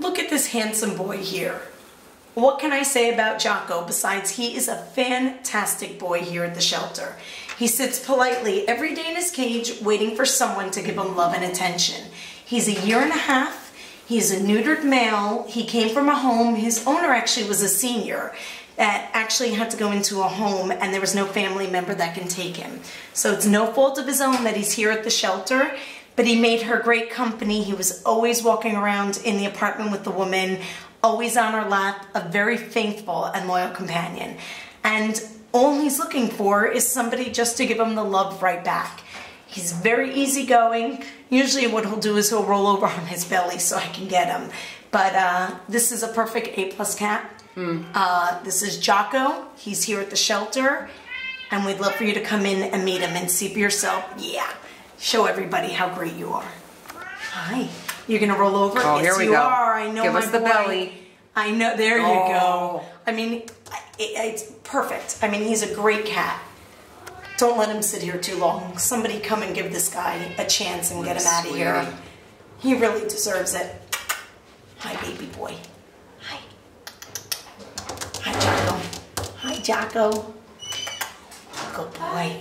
Look at this handsome boy here. What can I say about Jocko besides he is a fantastic boy here at the shelter. He sits politely every day in his cage waiting for someone to give him love and attention. He's a year and a half. He's a neutered male. He came from a home. His owner actually was a senior that actually had to go into a home and there was no family member that can take him. So it's no fault of his own that he's here at the shelter, but he made her great company. He was always walking around in the apartment with the woman, always on her lap, a very faithful and loyal companion. And all he's looking for is somebody just to give him the love right back. He's very easygoing. Usually what he'll do is he'll roll over on his belly so I can get him. But this is a perfect A+ cat. This is Jocko. He's here at the shelter. And we'd love for you to come in and meet him and see for yourself. Yeah. Show everybody how great you are. Hi. You're going to roll over? Oh, yes, here we you go. are. I know. Give my us the boy. belly. I know. There you go. I mean, it's perfect. I mean, he's a great cat. Don't let him sit here too long. Somebody come and give this guy a chance and get him out of here. He really deserves it. Hi, baby boy. Hi. Hi, Jocko. Hi, Jocko. Good boy.